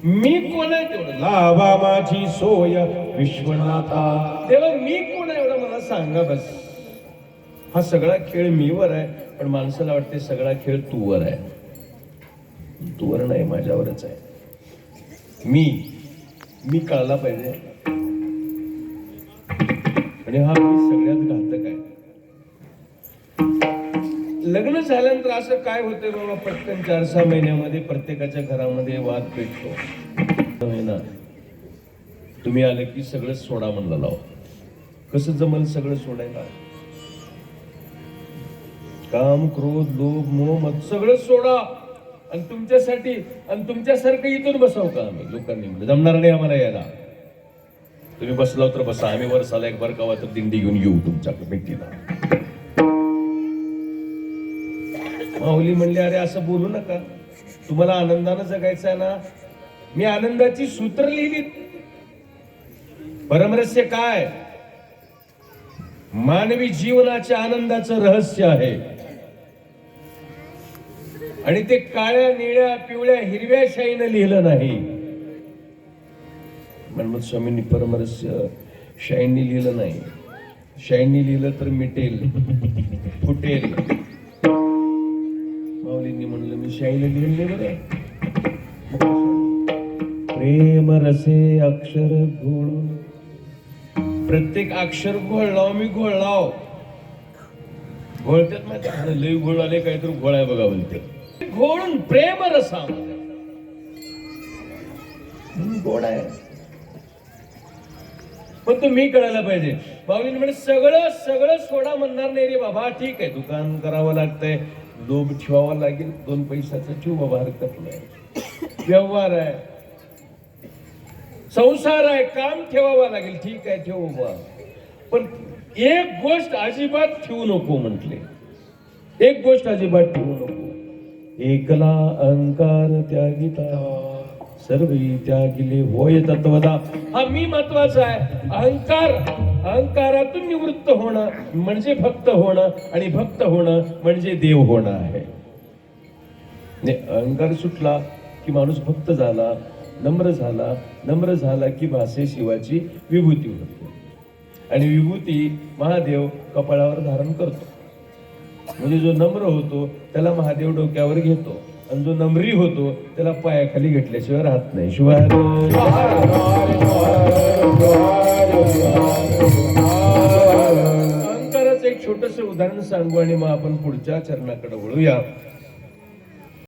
मी कोण आहे तेवढं लावा माझी सोय विश्वनाथा. तेव्हा मी कोण आहे एवढं मला सांगा बस. हा सगळा खेळ मीवर आहे, पण माणसाला वाटते सगळा खेळ तूवर आहे. तूवर नाही, माझ्यावरच आहे. मी कळला पाहिजे. आणि हा मी सगळ्यात घातक आहे. लग्न झाल्यानंतर असं काय होतंय बाबा, पटकन 4-6 महिन्यामध्ये प्रत्येकाच्या घरामध्ये वाद पेटतो. ना तुम्ही आले की सगळं सोडा म्हणला लाव. कसं जमल सगळं सोडायला? काम, क्रोध, लोभ, मोह, मत सगळं सोडा. आणि तुमच्यासाठी आणि तुमच्यासारखं इथून बसाव का आम्ही? लोकांनी म्हणजे जमणार नाही आम्हाला यायला. तुम्ही बसलाव तर बसा, आम्ही वर्षाला एक बार कवा तर दिंडी घेऊन येऊ तुमच्या भेटीला. माऊली म्हणले, अरे असं बोलू नका, तुम्हाला आनंदानं जगायचं आहे ना. मी आनंदाची सूत्र लिहिली. परमरहस्य काय? मानवी जीवनाच्या आनंदाचं रहस्य आहे. आणि ते काळ्या, निळ्या, पिवळ्या, हिरव्या शाईनं लिहिलं नाही. मनमत स्वामींनी परमरहस्य शाईनी लिहिलं नाही. शाईनी लिहिलं तर मिटेल, फुटेल. माऊलींनी म्हणलं मी शाईला लिहिलं नाही बरं. प्रेम रसे अक्षर घोळून. प्रत्येक अक्षर घोळलाव मी, घोळलाव. घोळतात माहिती, लई घोळ आले काहीतरी घोळाय बघा बोलते. घोळून प्रेम रसा गोड आहे. पण तुम्ही कळायला पाहिजे. माऊलींनी म्हणजे सगळं सोडा म्हणणार नाही रे बाबा. ठीक आहे, दुकान करावं लागतंय, लोभ ठेवावा लागेल, 2 पैशाचं ठेवू बाबा, हरकत नाही. व्यवहार आहे, संसार आहे, काम ठेवावा लागेल, ठीक आहे ठेवू बाबा. पण एक गोष्ट अजिबात ठेवू नको म्हटले. एक गोष्ट अजिबात ठेवू नको. एकला अहंकार त्यागिता सर्वी त्यागिले होय तत्वदा. हा मी महत्वाचा आहे. अहंकारातून निवृत्त होणं म्हणजे भक्त होणं, आणि भक्त होणं म्हणजे देव होणं आहे. अहंकार सुटला की माणूस भक्त झाला, नम्र झाला की भासे शिवाची विभूती होते. आणि विभूती महादेव कपाळावर धारण करतो. म्हणजे जो नम्र होतो त्याला महादेव डोक्यावर घेतो, आणि जो नम्री होतो त्याला पायाखाली घेतल्याशिवाय राहत नाही. शिवाय अहंकाराचं एक छोटस उदाहरण सांगू आणि मग आपण पुढच्या चरणाकडे वळूया.